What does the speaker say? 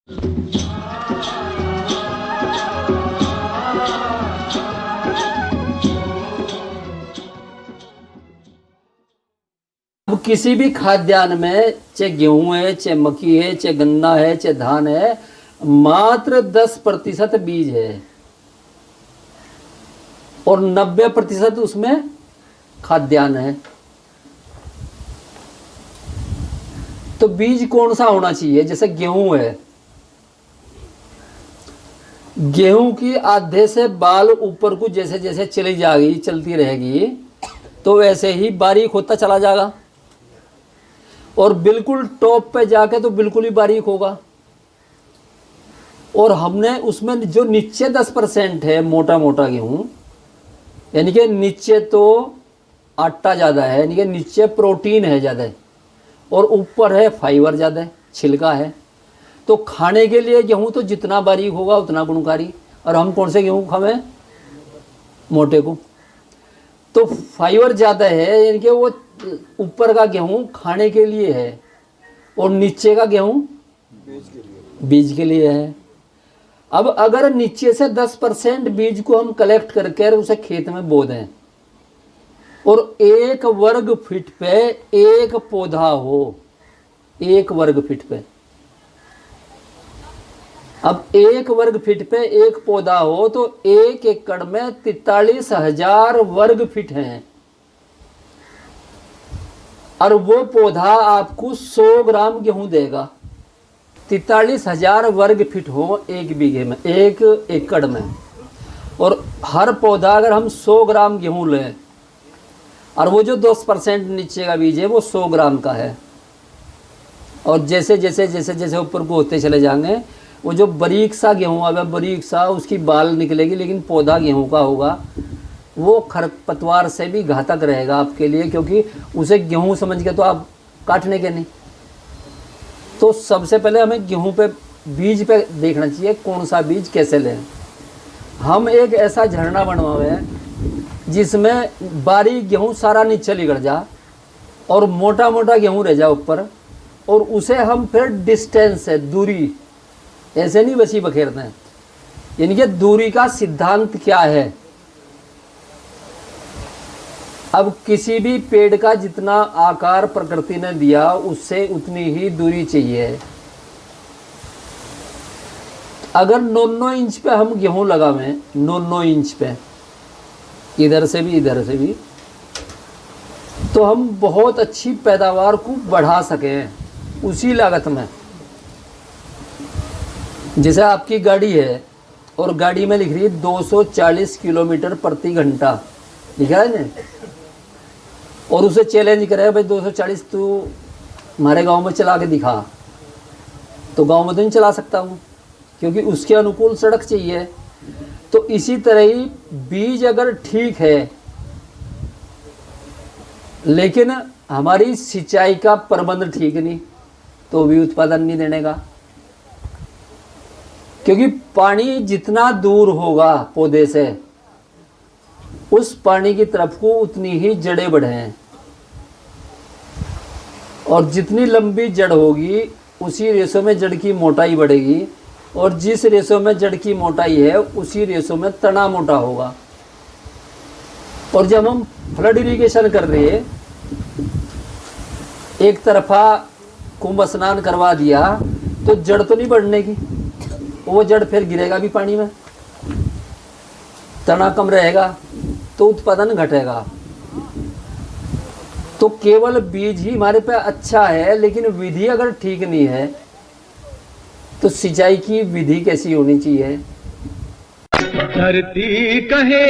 अब किसी भी खाद्यान्न में, चाहे गेहूं है, चाहे मक्की है, चाहे गन्ना है, चाहे धान है, मात्र 10% बीज है और 90% उसमें खाद्यान्न है। तो बीज कौन सा होना चाहिए? जैसे गेहूं है, गेहूं की आधे से बाल ऊपर को जैसे जैसे चली जाएगी, चलती रहेगी, तो वैसे ही बारीक होता चला जाएगा और बिल्कुल टॉप पे जाके तो बिल्कुल ही बारीक होगा। और हमने उसमें जो नीचे 10% है मोटा मोटा गेहूं, यानी कि नीचे तो आटा ज़्यादा है, यानी कि नीचे प्रोटीन है ज़्यादा और ऊपर है फाइबर ज़्यादा, छिलका है। तो खाने के लिए गेहूं तो जितना बारीक होगा उतना गुणकारी। और हम कौन से गेहूं खावें? मोटे को। तो फाइबर ज़्यादा है, यानी कि वो ऊपर का गेहूं खाने के लिए है और नीचे का गेहूं बीज के लिए है। अब अगर नीचे से 10% बीज को हम कलेक्ट करके उसे खेत में बो दें और 1 वर्ग फीट पे एक पौधा हो, 1 वर्ग फीट पे, अब 1 वर्ग फीट पे एक पौधा हो तो 1 एकड़ में 43,000 वर्ग फीट हैं और वो पौधा आपको 100 ग्राम गेहूं देगा। 43,000 वर्ग फीट हो 1 बीघे में, 1 एकड़ में, और हर पौधा अगर हम 100 ग्राम गेहूं लें और वो जो 10% नीचे का बीज है वो 100 ग्राम का है। और जैसे जैसे जैसे जैसे ऊपर को होते चले जाएंगे, वो जो बारीक सा गेहूं, अगर बारीक सा उसकी बाल निकलेगी लेकिन पौधा गेहूं का होगा, वो खरपतवार से भी घातक रहेगा आपके लिए, क्योंकि उसे गेहूं समझ के तो आप काटने के नहीं। तो सबसे पहले हमें गेहूं पे, बीज पे देखना चाहिए कौन सा बीज कैसे लें। हम एक ऐसा झरना बनवाए हैं जिसमें बारीक गेहूं सारा नीचे लिगड़ जा और मोटा मोटा गेहूं रह जा ऊपर, और उसे हम फिर डिस्टेंस है, दूरी, ऐसे नहीं बची बखेरते हैं। यानी कि दूरी का सिद्धांत क्या है? अब किसी भी पेड़ का जितना आकार प्रकृति ने दिया उससे उतनी ही दूरी चाहिए। अगर 9-9 इंच पे हम गेहूं लगावें, 9-9 इंच पे, इधर से भी इधर से भी, तो हम बहुत अच्छी पैदावार को बढ़ा सकें उसी लागत में। जैसे आपकी गाड़ी है और गाड़ी में लिख रही है 240 किलोमीटर प्रति घंटा, लिखा है ना, और उसे चैलेंज करे भाई 240 तू हमारे गांव में चला के दिखा, तो गांव में तो नहीं चला सकता हूँ क्योंकि उसके अनुकूल सड़क चाहिए। तो इसी तरह ही बीज अगर ठीक है लेकिन हमारी सिंचाई का प्रबंध ठीक नहीं, तो भी उत्पादन नहीं देने का। क्योंकि पानी जितना दूर होगा पौधे से, उस पानी की तरफ को उतनी ही जड़ें बढ़ें, और जितनी लंबी जड़ होगी उसी रेशो में जड़ की मोटाई बढ़ेगी, और जिस रेशो में जड़ की मोटाई है उसी रेशो में तना मोटा होगा। और जब हम फ्लड इरिगेशन कर रहे हैं, एक तरफा कुंभ स्नान करवा दिया तो जड़ तो नहीं बढ़ने की, वो जड़ फिर गिरेगा भी पानी में, तना कम रहेगा तो उत्पादन घटेगा। तो केवल बीज ही हमारे पे अच्छा है, लेकिन विधि अगर ठीक नहीं है तो सिंचाई की विधि कैसी होनी चाहिए? धरती कहे